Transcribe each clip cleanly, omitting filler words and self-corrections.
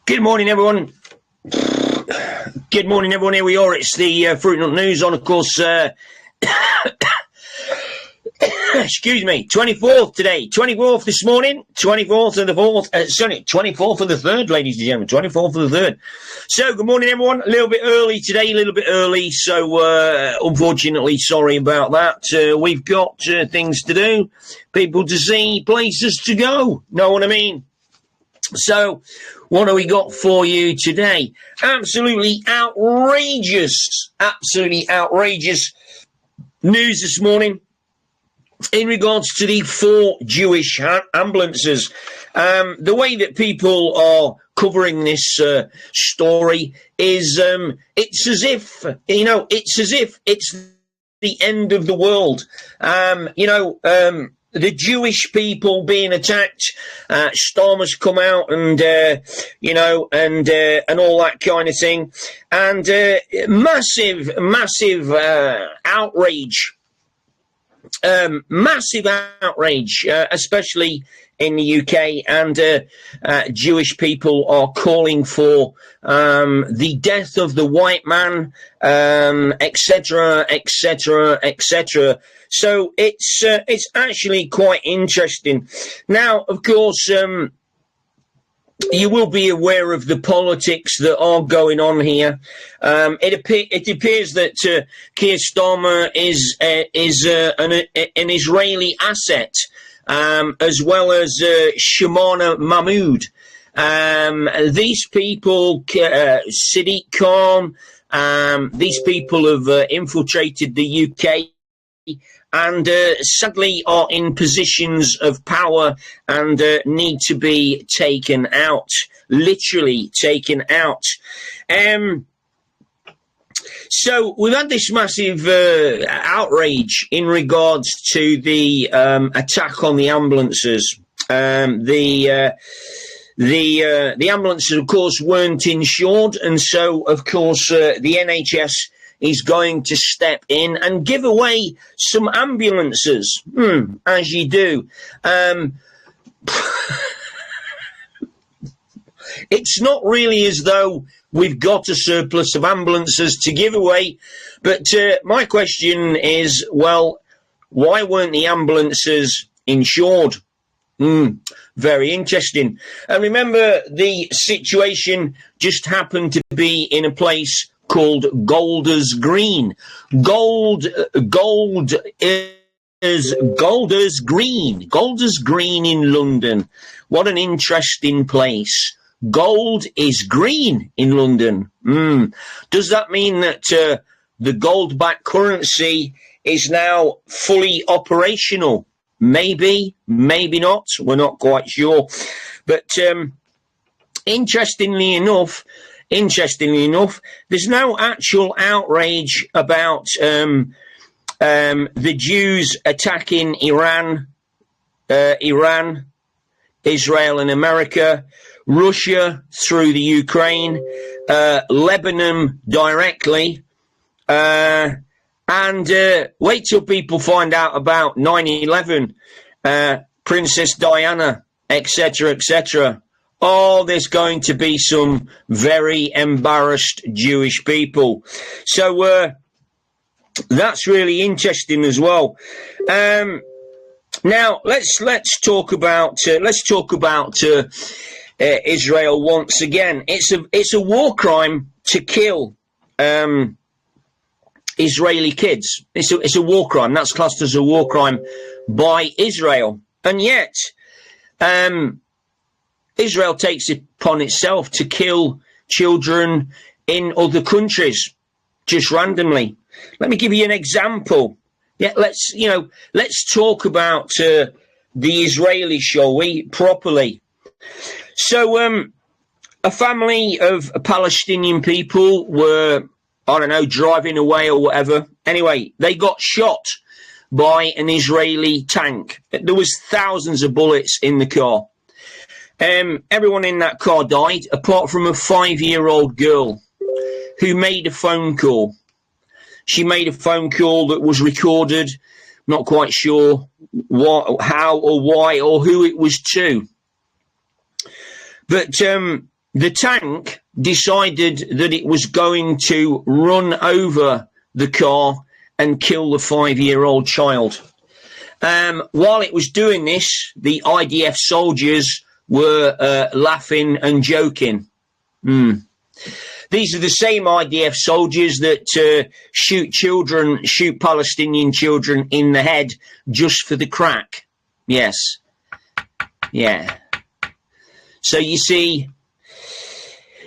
Good morning, everyone. Good morning, everyone. Here we are. It's the Fruit Nut News on, of course, excuse me, 24th today. 24th this morning. 24th of the 4th. Sorry, 24th of the 3rd, ladies and gentlemen. 24th of the 3rd. So, good morning, everyone. A little bit early today, a little bit early. So, unfortunately, sorry about that. We've got things to do, people to see, places to go. Know what I mean? So, what do we got for you today? Absolutely outrageous news this morning in regards to the 4 Jewish ambulances. The way that people are covering this story is it's as if it's the end of the world. The Jewish people being attacked, Stormers come out and all that kind of thing. And, massive outrage. Massive outrage, especially in the UK, and Jewish people are calling for the death of the white man, etc., etc., etc. So it's actually quite interesting. Now, of course, you will be aware of the politics that are going on here. It appears that Keir Starmer is an Israeli asset, as well as Shimona Mahmood. These people, Sadiq Khan, these people have infiltrated the UK. And sadly are in positions of power and need to be taken out, literally taken out. So we've had this massive outrage in regards to the attack on the ambulances. The ambulances, of course, weren't insured, and so, of course, the NHS is going to step in and give away some ambulances, as you do. It's not really as though we've got a surplus of ambulances to give away, but my question is, well, why weren't the ambulances insured? Very interesting. And remember, the situation just happened to be in a place called Golders Green. Golders Green in London. What an interesting place. Gold is green in London. Does that mean that the gold-backed currency is now fully operational? Maybe, maybe not. We're not quite sure. But interestingly enough, there's no actual outrage about the Jews attacking Iran, Israel and America, Russia through the Ukraine, Lebanon directly, and wait till people find out about 9/11, Princess Diana, etc., etc. Oh, there's going to be some very embarrassed Jewish people. So that's really interesting as well. Now let's talk about Israel once again. It's a war crime to kill Israeli kids. It's a war crime. That's classed as a war crime by Israel, and yet Israel takes it upon itself to kill children in other countries just randomly. Let me give you an example. Yeah, let's talk about the Israelis, shall we, properly. So, a family of Palestinian people were, I don't know, driving away or whatever. Anyway, they got shot by an Israeli tank. There was thousands of bullets in the car. Everyone in that car died, apart from a 5-year-old girl who made a phone call. She made a phone call that was recorded. Not quite sure what, how or why or who it was to. But the tank decided that it was going to run over the car and kill the 5-year-old child. While it was doing this, the IDF soldiers were laughing and joking. These are the same IDF soldiers that shoot Palestinian children in the head just for the crack. Yes. Yeah. So you see,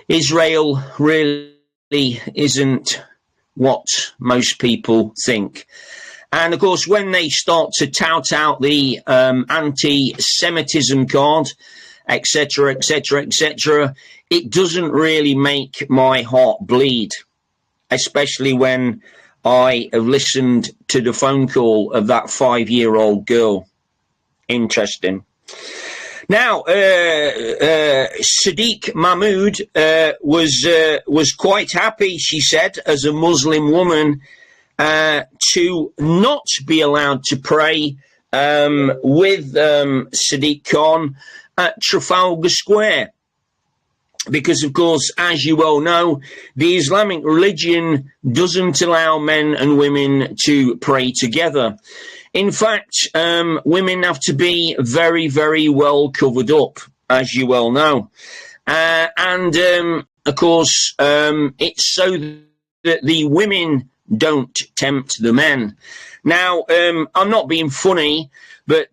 Israel really isn't what most people think. And of course, when they start to tout out the anti-Semitism card, etc., etc., etc., it doesn't really make my heart bleed, especially when I have listened to the phone call of that 5-year-old girl. Interesting. Now, Sadiq Mahmoud was quite happy, she said, as a Muslim woman, to not be allowed to pray with Sadiq Khan at Trafalgar Square. Because, of course, as you well know, the Islamic religion doesn't allow men and women to pray together. In fact, women have to be very, very well covered up, as you well know. And of course, it's so that the women don't tempt the men. Now, I'm not being funny, but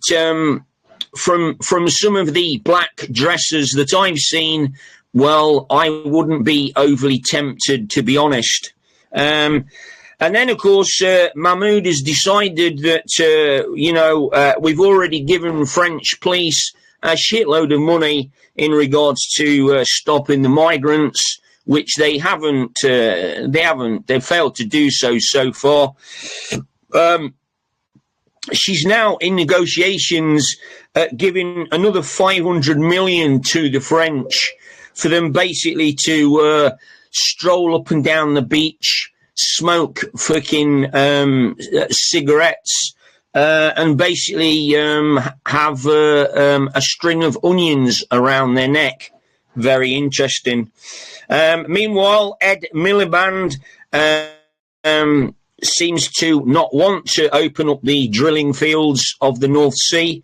from some of the black dresses that I've seen, well, I wouldn't be overly tempted, to be honest. And then, of course, Mahmoud has decided that, we've already given French police a shitload of money in regards to stopping the migrants, which they haven't, they've failed to do so far. She's now in negotiations, giving another 500 million to the French for them basically to stroll up and down the beach, smoke fucking cigarettes, and basically have a string of onions around their neck. Very interesting. Meanwhile, Ed Miliband seems to not want to open up the drilling fields of the North Sea,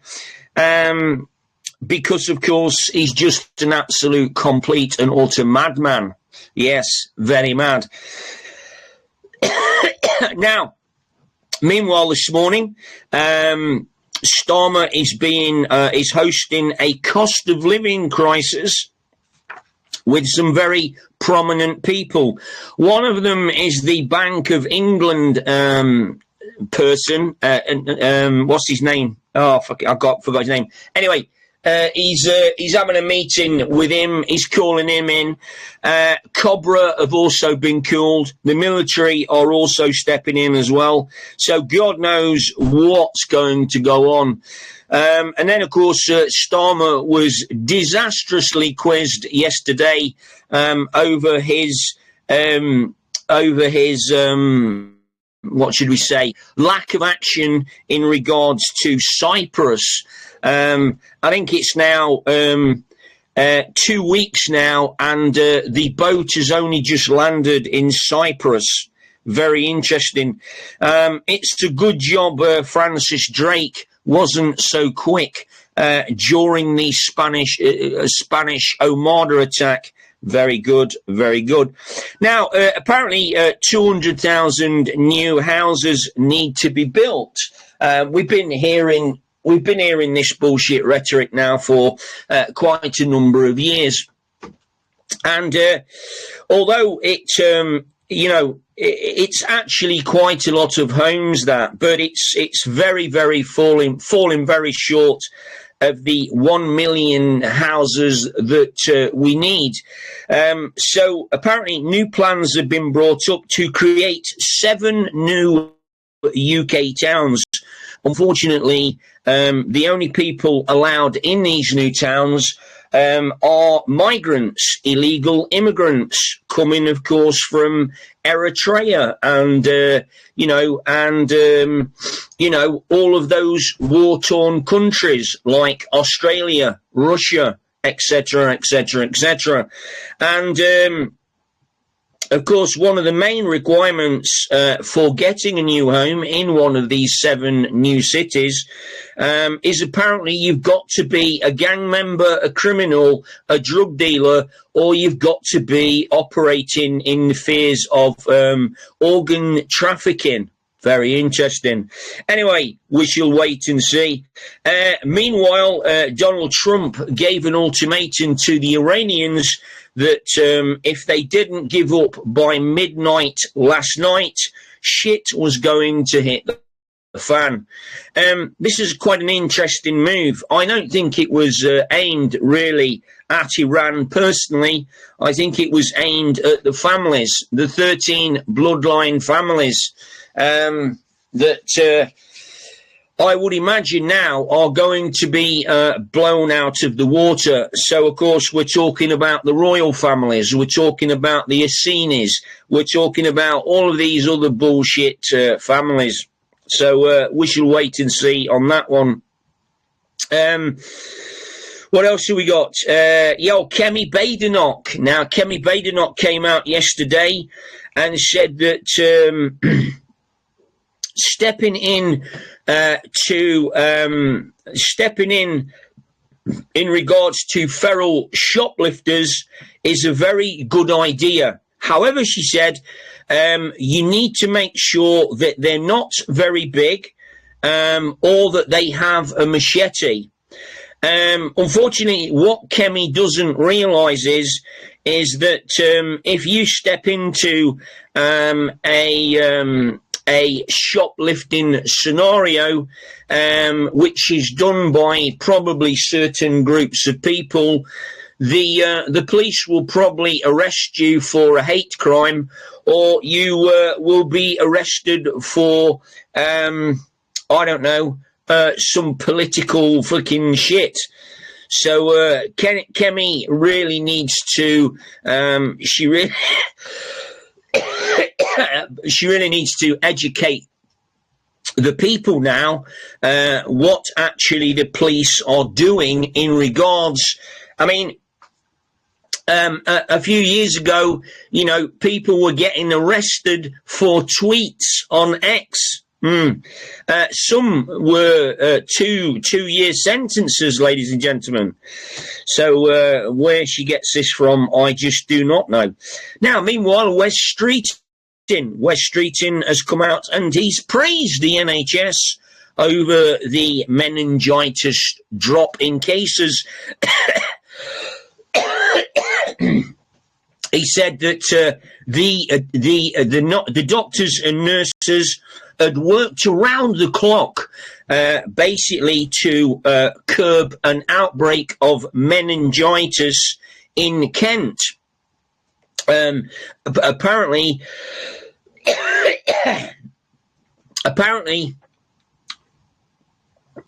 because, of course, he's just an absolute, complete and utter madman. Yes, very mad. Now, meanwhile, this morning, Starmer is hosting a cost of living crisis with some very prominent people. One of them is the Bank of England person. What's his name? Oh, fuck it, forgot his name. Anyway, he's having a meeting with him. He's calling him in. Cobra have also been called. The military are also stepping in as well. So God knows what's going to go on. And then, of course, Starmer was disastrously quizzed yesterday over his what should we say, lack of action in regards to Cyprus. I think it's now 2 weeks now, and the boat has only just landed in Cyprus. Very interesting. It's a good job Francis Drake wasn't so quick during the Spanish Armada attack. Very good, very good. Now, apparently 200,000 new houses need to be built. We've been hearing this bullshit rhetoric now for quite a number of years. And although it's actually quite a lot of homes but it's very, very falling very short of the 1 million houses that we need. So apparently new plans have been brought up to create 7 new UK towns unfortunately, the only people allowed in these new towns are migrants, illegal immigrants coming, of course, from Eritrea and, all of those war-torn countries like Australia, Russia, etc., etc., etc. And, of course, one of the main requirements for getting a new home in one of these 7 new cities is apparently you've got to be a gang member, a criminal, a drug dealer, or you've got to be operating in the fears of organ trafficking. Very interesting. Anyway, we shall wait and see. Meanwhile, Donald Trump gave an ultimatum to the Iranians that if they didn't give up by midnight last night, shit was going to hit the fan. This is quite an interesting move. I don't think it was aimed really at Iran personally. I think it was aimed at the families, the 13 bloodline families that I would imagine now are going to be blown out of the water. So, of course, we're talking about the royal families. We're talking about the Yassinis. We're talking about all of these other bullshit families. So we shall wait and see on that one. What else have we got? Kemi Badenoch. Now, Kemi Badenoch came out yesterday and said that stepping in in regards to feral shoplifters is a very good idea. However, she said, you need to make sure that they're not very big or that they have a machete. Unfortunately, what Kemi doesn't realise is that if you step into a shoplifting scenario, which is done by probably certain groups of people, the police will probably arrest you for a hate crime, or you will be arrested for, some political fucking shit. So Kemi really needs to, she really needs to educate the people now what actually the police are doing in regards. I mean, a few years ago, people were getting arrested for tweets on X. Some were 2-year sentences, ladies and gentlemen. So where she gets this from, I just do not know. Now, meanwhile, Wes Streeting has come out and he's praised the NHS over the meningitis drop in cases. He said that the doctors and nurses had worked around the clock, basically to curb an outbreak of meningitis in Kent. Apparently,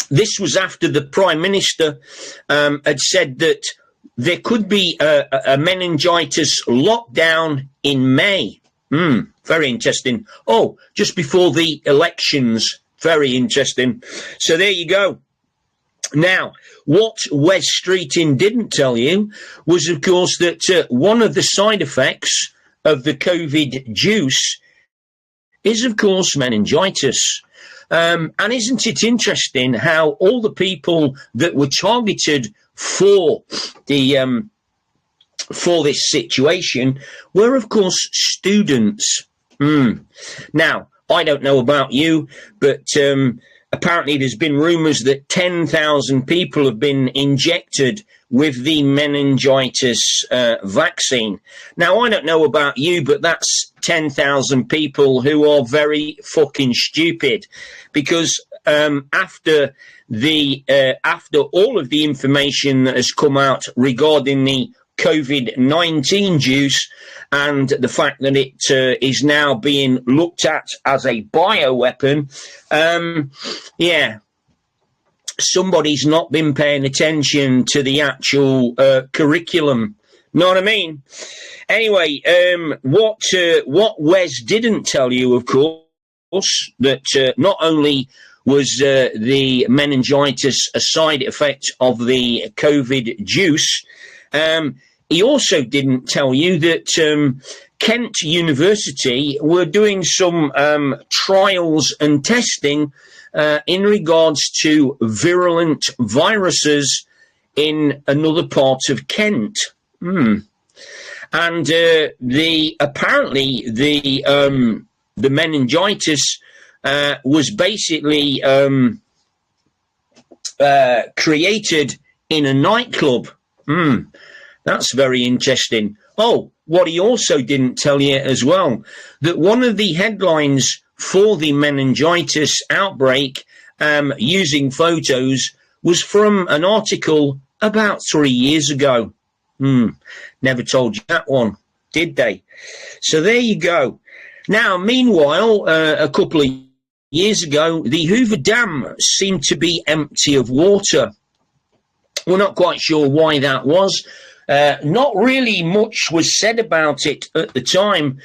this was after the Prime Minister had said that there could be a meningitis lockdown in May. Very interesting. Oh, just before the elections. Very interesting. So there you go. Now, what Wes Streeting didn't tell you was, of course, that one of the side effects of the COVID juice is, of course, meningitis. And isn't it interesting how all the people that were targeted for the for this situation were, of course, students. Now, I don't know about you, but apparently there's been rumours that 10,000 people have been injected with the meningitis vaccine. Now, I don't know about you, but that's 10,000 people who are very fucking stupid, because after all of the information that has come out regarding the COVID-19 juice, and the fact that it is now being looked at as a bioweapon. Yeah, somebody's not been paying attention to the actual curriculum. Know what I mean? Anyway, what Wes didn't tell you, of course, that not only was the meningitis a side effect of the COVID juice, he also didn't tell you that Kent University were doing some trials and testing in regards to virulent viruses in another part of Kent. And apparently the meningitis was basically created in a nightclub. That's very interesting. Oh, what he also didn't tell you as well, that one of the headlines for the meningitis outbreak, using photos, was from an article about 3 years ago. Never told you that one, did they? So there you go. Now, meanwhile, a couple of years ago, the Hoover Dam seemed to be empty of water. We're not quite sure why that was. Not really much was said about it at the time,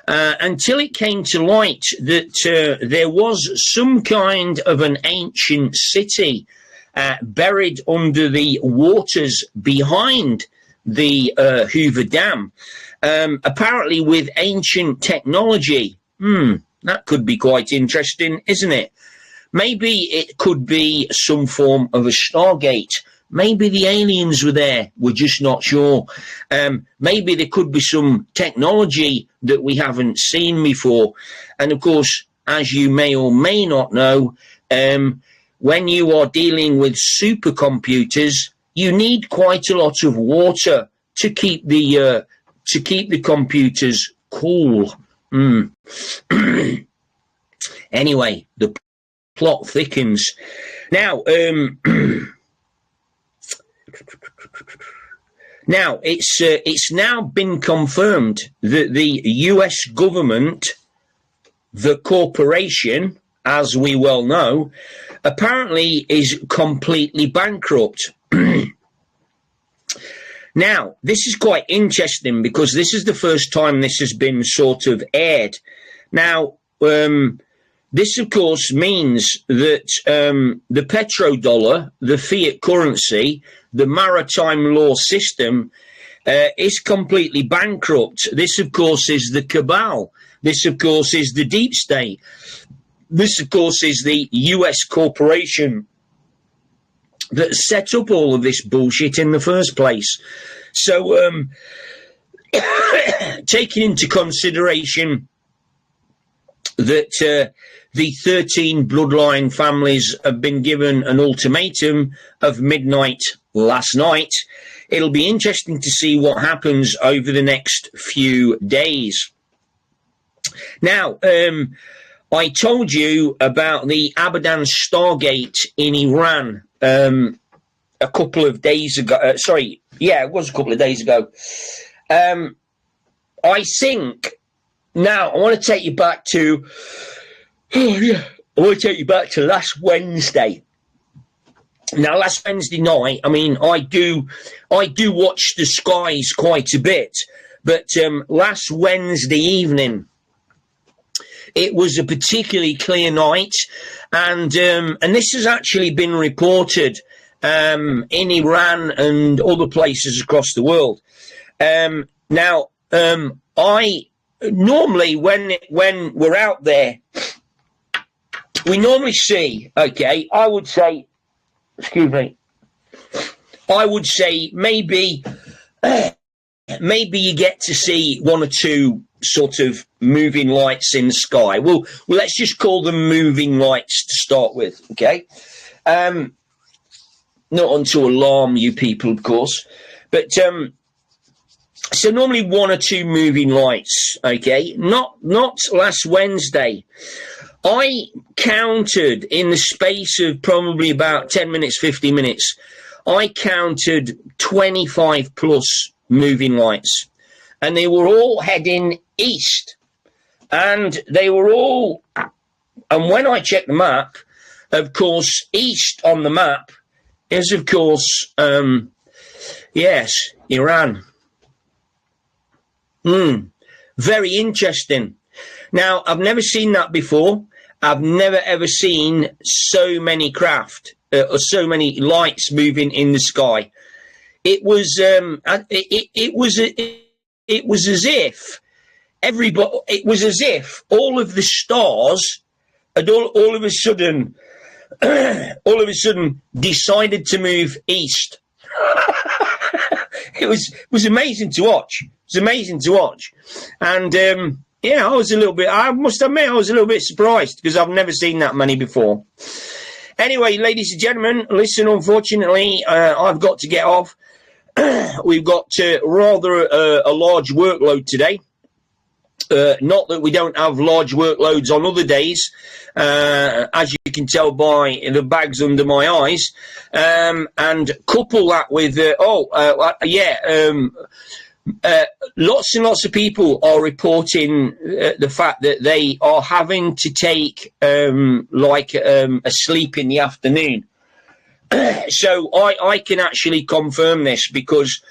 until it came to light that there was some kind of an ancient city buried under the waters behind the Hoover Dam, apparently with ancient technology. That could be quite interesting, isn't it? Maybe it could be some form of a Stargate. Maybe the aliens were there. We're just not sure. Maybe there could be some technology that we haven't seen before. And of course, as you may or may not know, when you are dealing with supercomputers, you need quite a lot of water to keep the computers cool. Anyway, the plot thickens. Now, it's now been confirmed that the US government, the corporation, as we well know, apparently is completely bankrupt. Now, this is quite interesting because this is the first time this has been sort of aired. Now, this, of course, means that the petrodollar, the fiat currency, the maritime law system is completely bankrupt. This, of course, is the cabal. This, of course, is the deep state. This, of course, is the US corporation that set up all of this bullshit in the first place. So, taking into consideration that the 13 bloodline families have been given an ultimatum of midnight last night, it'll be interesting to see what happens over the next few days. Now, I told you about the Abadan Stargate in Iran a couple of days ago. It was a couple of days ago. I think, now I want to take you back to, last Wednesday. Now, last Wednesday night, I mean, I do watch the skies quite a bit, but last Wednesday evening, it was a particularly clear night, and this has actually been reported in Iran and other places across the world. Now, I normally, when we're out there, we normally see, okay, I would say maybe you get to see one or two sort of moving lights in the sky. Well, let's just call them moving lights to start with, okay? Not on to alarm you people, of course, but so normally one or two moving lights, okay? Not last Wednesday. I counted in the space of probably about 10 minutes, 15 minutes, I counted 25 plus moving lights. And they were all heading east. And they were all... And when I checked the map, of course, east on the map is, of course, yes, Iran. Very interesting. Now, I've never seen that before. I've never ever seen so many craft or so many lights moving in the sky. It was it was as if everybody. It was as if all of the stars had all of a sudden decided to move east. It was amazing to watch. It was amazing to watch, and yeah, I was a little bit. I must admit, I was a little bit surprised because I've never seen that many before. Anyway, ladies and gentlemen, listen. Unfortunately, I've got to get off. We've got rather a large workload today. Not that we don't have large workloads on other days, as you can tell by the bags under my eyes, and couple that with lots and lots of people are reporting the fact that they are having to take a sleep in the afternoon. So I can actually confirm this because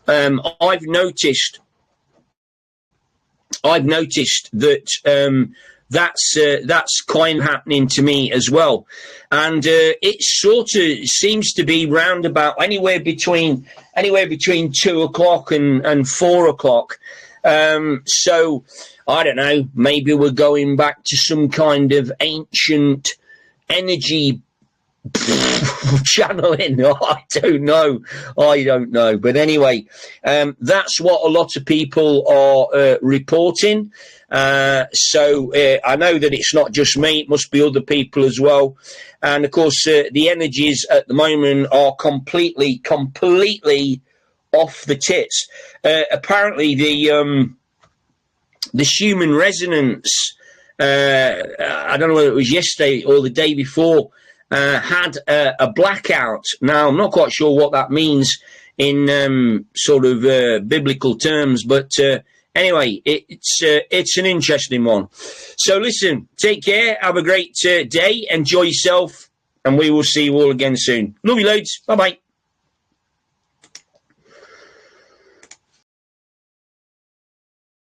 I've noticed that that's kind of happening to me as well, and it sort of seems to be round about anywhere between 2 o'clock and 4 o'clock. So I don't know. Maybe we're going back to some kind of ancient energy channeling. I don't know. But anyway, that's what a lot of people are reporting. So I know that it's not just me. It must be other people as well. And of course, the energies at the moment are completely off the tits. Apparently, the human resonance. I don't know whether it was yesterday or the day before. Had a blackout. Now, I'm not quite sure what that means in sort of biblical terms, but anyway, it's an interesting one. So listen, take care, have a great day, enjoy yourself, and we will see you all again soon. Love you loads. Bye-bye.